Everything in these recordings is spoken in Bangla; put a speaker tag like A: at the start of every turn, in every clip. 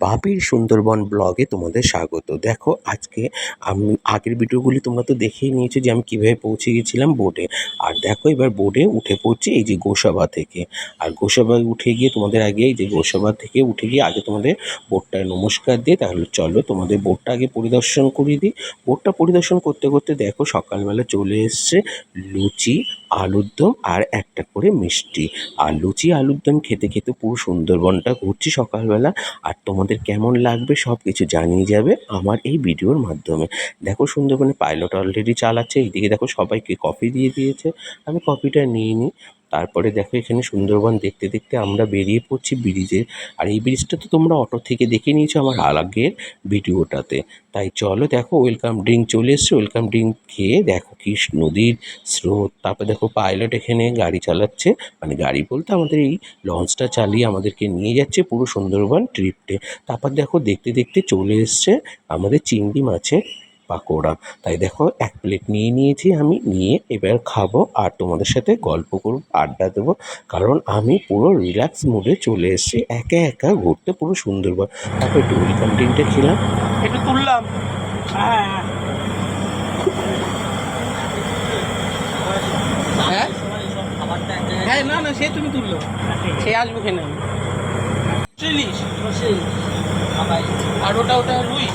A: বাপির সুন্দরবন ব্লগে তোমাদের স্বাগত। দেখো আজকে আমি আগের ভিডিওগুলি তোমরা তো দেখেই নিয়েছো যে আমি কীভাবে পৌঁছে গেছিলাম বোটে। আর দেখো এবার বোটে উঠে পড়ছি এই যে গোসাবা থেকে। আর গোসাবায় উঠে গিয়ে তোমাদের আগে এই যে গোসাবা থেকে উঠে গিয়ে আগে তোমাদের বোটটায় নমস্কার দিয়ে তাহলে চলো তোমাদের বোটটা আগে পরিদর্শন করিয়ে দিই। বোটটা পরিদর্শন করতে করতে দেখো সকালবেলা চলে এসছে লুচি, আলুর দম আর একটা করে মিষ্টি। আর লুচি আলুর দম খেতে খেতে পুরো সুন্দরবনটা ঘুরছি সকালবেলা। আর তোমাদের কেমন লাগবে সব কিছু জানিয়ে যাবে আমার এই ভিডিওর মাধ্যমে। দেখো সুন্দরবনে পাইলট অলরেডি চালাচ্ছে, এইদিকে দেখো সবাইকে কফি দিয়ে দিয়েছে, আমি কফিটা নিয়ে নিই। তারপরে দেখো এখানে সুন্দরবন দেখতে দেখতে আমরা বেরিয়ে পড়ছি ব্রিজে। আর এই ব্রিজটা তো তোমরা অটো থেকে দেখে নিয়েছো আমার আগের ভিডিওটাতে। তাই চলো দেখো ওয়েলকাম ড্রিঙ্ক চলে এসছে, ওয়েলকাম ড্রিঙ্ক খেয়ে দেখো কি নদীর স্রোত। তারপর দেখো পাইলট এখানে গাড়ি চালাচ্ছে, মানে গাড়ি বলতে আমাদের এই লঞ্চটা চালিয়ে আমাদেরকে নিয়ে যাচ্ছে পুরো সুন্দরবন ট্রিপটে। তারপর দেখো দেখতে দেখতে চলে এসছে আমাদের চিংড়ি মাছের পাকোড়া। তাই দেখো এক প্লেট নিয়ে নিয়েছি আমি, নিয়ে এবার খাবো আর তোমাদের সাথে গল্প করব, আড্ডা দেবো। কারণ আমি পুরো রিল্যাক্স মুডে চলে এসেছি একা একা ঘুরতে পুরো সুন্দরবন। তারপর একটু ওয়েলকাম ড্রিঙ্কটা খেলাম, একটু তুললাম। হ্যাঁ হ্যাঁ হ্যাঁ, না না সে তুমি তুললো, সে আসবো কেন। ইলিশ আর ওটা রুই,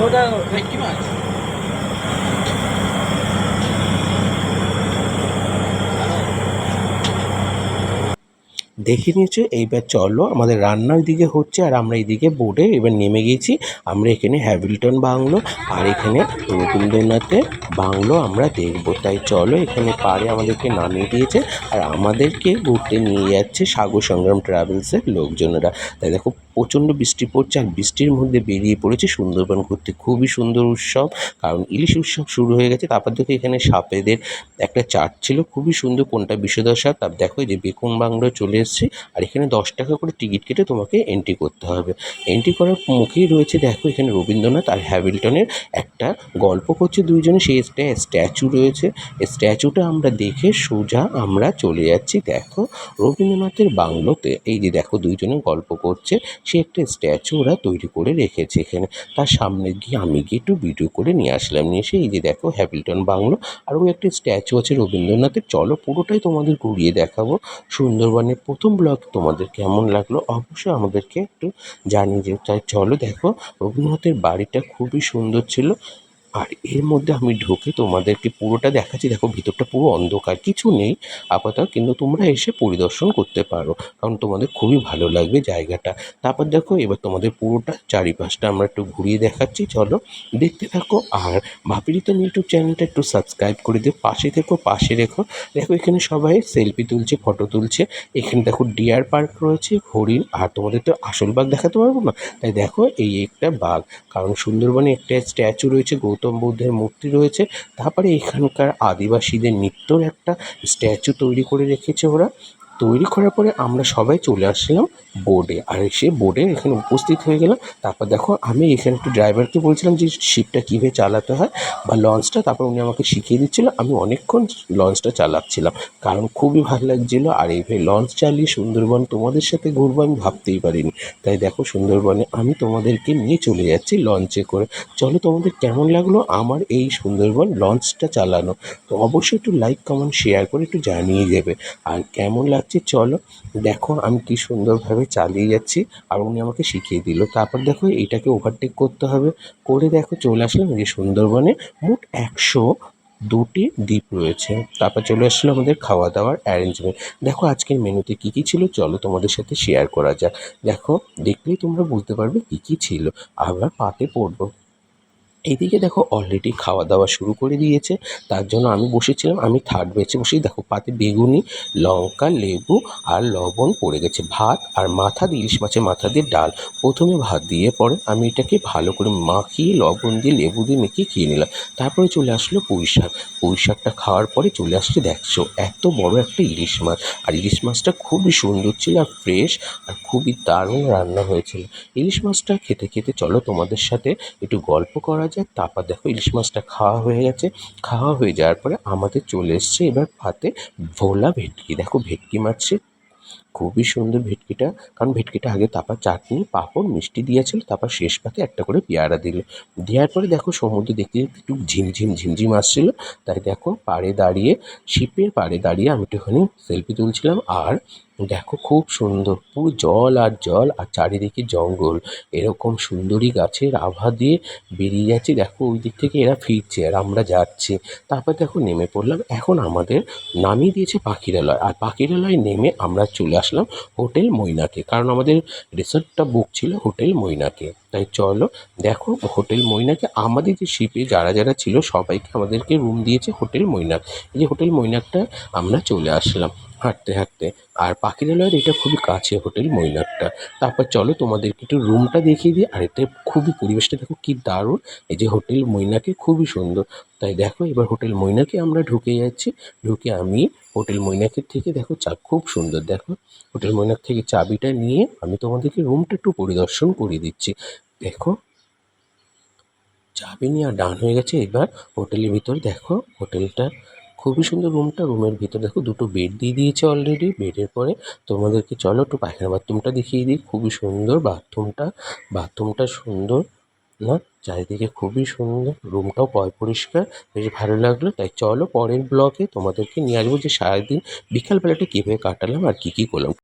A: ওটা ভেটকি মাছ। দেখে নিয়েছো, এইবার চলো আমাদের রান্নার দিকে হচ্ছে আর আমরা এইদিকে বোটে এবার নেমে গেছি। আমরা এখানে হ্যামিল্টন বাংলো আর এখানে রবীন্দ্রনাথের বাংলো আমরা দেখবো। তাই চলো এখানে পাড়ে আমাদেরকে নামিয়ে দিয়েছে আর আমাদেরকে ঘুরতে নিয়ে যাচ্ছে সাগর সংগ্রাম ট্রাভেলসের লোকজনেরা। তাই দেখো প্রচণ্ড বৃষ্টি পড়ছে আর বৃষ্টির মধ্যে বেরিয়ে পড়েছে সুন্দরবন ঘুরতে। খুবই সুন্দর উৎসব, কারণ ইলিশ উৎসব শুরু হয়ে গেছে। তারপর দেখো এখানে সাপেদের একটা চার্ট ছিল, খুবই সুন্দর, কোনটা বিষধর সাপ। তার দেখো এই যে বেকুম বাংলো চলে এসছে আর এখানে 10 টাকা করে টিকিট কেটে তোমাকে এন্ট্রি করতে হবে। এন্ট্রি করার মুখেই রয়েছে দেখো এখানে রবীন্দ্রনাথ আর হ্যামিল্টনের একটা গল্প করছে দুইজনে, সেই স্ট্যাচু রয়েছে। এই স্ট্যাচুটা আমরা দেখে সোজা আমরা চলে যাচ্ছি দেখো রবীন্দ্রনাথের বাংলোতে। এই যে দেখো দুইজনে গল্প করছে, সে একটা স্ট্যাচু ওরা তৈরি করে রেখেছে এখানে। তার সামনে গিয়ে আমি গিয়ে একটু ভিডিও করে নিয়ে আসলাম, নিয়ে এসে এই যে দেখো হ্যামিল্টন বাংলো আর ওই একটা স্ট্যাচু আছে রবীন্দ্রনাথের। চলো পুরোটাই তোমাদের ঘুরিয়ে দেখাবো। সুন্দরবনের প্রথম ব্লগ তোমাদের কেমন লাগলো অবশ্যই আমাদেরকে একটু জানিয়ে যেও। তাই চলো দেখো রবীন্দ্রনাথের বাড়িটা খুবই সুন্দর ছিল। আর এর মধ্যে আমি ঢুকে তোমাদেরকে পুরোটা দেখাচ্ছি। দেখো ভিতরটা পুরো অন্ধকার, কিছু নেই আপাতত, কিন্তু তোমরা এসে পরিদর্শন করতে পারো কারণ তোমাদের খুবই ভালো লাগবে জায়গাটা। তারপর দেখো এবার তোমাদের পুরোটা চারিপাশটা আমরা একটু ঘুরিয়ে দেখাচ্ছি, চলো দেখতে থাকো। আর বাপিরিতম ইউটিউব চ্যানেলটা একটু সাবস্ক্রাইব করে দিও, পাশে থেকো, পাশে রেখো। দেখো এখানে সবাই সেলফি তুলছে, ফটো তুলছে। এখানে দেখো ডিয়ার পার্ক রয়েছে, হরিণ। আর তোমাদের তো আসল বাঘ দেখাতে পারবো না, তাই দেখো এই একটা বাঘ, কারণ সুন্দরবনে একটা স্ট্যাচু রয়েছে, গৌতম বুদ্ধের মূর্তি রয়েছে। তারপরে এখানকার আদিবাসীদের নৃত্যর একটা স্ট্যাচু তৈরি করে রেখেছে ওরা। তৈরি করার পরে আমরা সবাই চলে আসলাম বোর্ডে, আর এসে বোর্ডে এখানে উপস্থিত হয়ে গেলাম। তারপর দেখো আমি এখানে একটু ড্রাইভারকে বলছিলাম যে শিপটা কীভাবে চালাতে হয় বা লঞ্চটা, তারপর উনি আমাকে শিখিয়ে দিচ্ছিলো। আমি অনেকক্ষণ লঞ্চটা চালাচ্ছিলাম কারণ খুবই ভালো লাগছিলো। আর এইভাবে লঞ্চ চালিয়ে সুন্দরবন তোমাদের সাথে ঘুরবো আমি ভাবতেই পারিনি। তাই দেখো সুন্দরবনে আমি তোমাদেরকে নিয়ে চলে যাচ্ছি লঞ্চে করে। চলো তোমাদের কেমন লাগলো আমার এই সুন্দরবন লঞ্চটা চালানো, তো অবশ্যই একটু লাইক কমেন্ট শেয়ার করে একটু জানিয়ে দেবে। আর কেমন লাগছে চলো দেখো আমি কি সুন্দরভাবে চালিয়ে যাচ্ছি আর উনি আমাকে শিখিয়ে দিল। তারপর দেখো এইটাকে ওভারটেক করতে হবে, করে দেখো চলে আসলাম এই সুন্দরবনে। মোট 102টি দ্বীপ রয়েছে। তারপর চলে আসলো আমাদের খাওয়া দাওয়ার অ্যারেঞ্জমেন্ট। দেখো আজকের মেনুতে কী কী ছিল চলো তোমাদের সাথে শেয়ার করা যাক। দেখো দেখলেই তোমরা বুঝতে পারবে কী কী ছিল, আবার পাতে পড়বো। এইদিকে দেখো অলরেডি খাওয়া দাওয়া শুরু করে দিয়েছে, তার জন্য আমি বসেছিলাম, আমি থার্ড বেঁচে বসেই দেখো পাতে বেগুনি, লঙ্কা, লেবু আর লবণ পড়ে গেছে। ভাত আর মাথা দিয়ে, ইলিশ মাছের মাথা দিয়ে ডাল। প্রথমে ভাত দিয়ে পরে আমি এটাকে ভালো করে মাখিয়ে লবণ দিয়ে লেবু দিয়ে মেখে খেয়ে নিলাম। তারপরে চলে আসলো পুঁই শাক। পুঁই শাকটা খাওয়ার পরে চলে আসছে দেখছো এত বড় একটা ইলিশ মাছ। আর ইলিশ মাছটা খুবই সুন্দর ছিল আর ফ্রেশ আর খুবই দারুণ রান্না হয়েছিল। ইলিশ মাছটা খেতে খেতে চলো তোমাদের সাথে একটু গল্প করা যায়। তারপর দেখো ইলিশ মাছটা খাওয়া হয়ে গেছে, খাওয়া হয়ে যাওয়ার পরে আমাদের চলে এসছে এবার ভাতে ভোলা ভেটকি। দেখো ভেটকি মাছের খুবই সুন্দর ভেটকিটা, কারণ ভেটকিটা আগে তারপর চাটনি, পাঁপড়, মিষ্টি দিয়েছিল, তারপর শেষ পাতে একটা করে পেয়ারা দিল। দেওয়ার পরে দেখো সমুদ্র দেখতে দেখতে একটু ঝিমঝিম আসছিল, তাই দেখো পাড়ে দাঁড়িয়ে, শিপের পাড়ে দাঁড়িয়ে আমি একটুখানি সেলফি তুলছিলাম। আর দেখো খুব সুন্দর, পুরো জল আর জল আর চারিদিকে জঙ্গল, এরকম সুন্দরী গাছের আভা দিয়ে বেরিয়ে যাচ্ছি। দেখো ওই দিক থেকে এরা ফিরছে আর আমরা যাচ্ছি। তারপর দেখো নেমে পড়লাম, এখন আমাদের নামিয়ে দিয়েছে পাখিরালয়, আর পাখিরালয় নেমে আমরা চলে আসলাম হোটেল মৈনাকে, কারণ আমাদের রিসর্টটা বুক ছিল হোটেল মৈনাকে। তাই চলো দেখো হোটেল মৈনাকে, আমাদের যে শিপে যারা ছিল সবাইকে আমাদেরকে রুম দিয়েছে হোটেল মৈনাক। এই যে হোটেল মৈনাকটা আমরা চলে আসলাম হাঁটতে হাঁটতে, আর পাখিরালয়ের এটা খুবই কাছে হোটেল মৈনাকটা। তারপর চলো তোমাদেরকে একটু রুমটা দেখিয়ে দিই, আর এটা খুবই পরিবেশটা দেখো কি দারুণ। এই যে হোটেল মৈনাকে খুবই সুন্দর। তাই দেখো এবার হোটেল মৈনাকে আমরা ঢুকে যাচ্ছি। ঢুকে আমি হোটেল মৈনাকের থেকে দেখো খুব সুন্দর, দেখো হোটেল মৈনাক থেকে চাবিটা নিয়ে আমি তোমাদেরকে রুমটা একটু পরিদর্শন করিয়ে দিচ্ছি। দেখো চাবি নেওয়া ডান হয়ে গেছে। এবার হোটেলের ভিতর দেখো, হোটেলটা খুবই সুন্দর। রুমের ভিতর দেখো দুটো বেড দিয়ে দিয়েছে অলরেডি। বেডের পরে তোমাদেরকে চলো একটু পায়খানা বাথরুমটা দেখিয়ে দিই। খুবই সুন্দর বাথরুমটা সুন্দর না, চারিদিকে খুবই সুন্দর, রুমটাও পরিষ্কার, বেশ ভালো লাগলো। তাই চলো পরের ব্লগে তোমাদেরকে নিয়ে আসবো যে সারাদিন বিকালবেলাটা কীভাবে কাটালাম আর কী করলাম।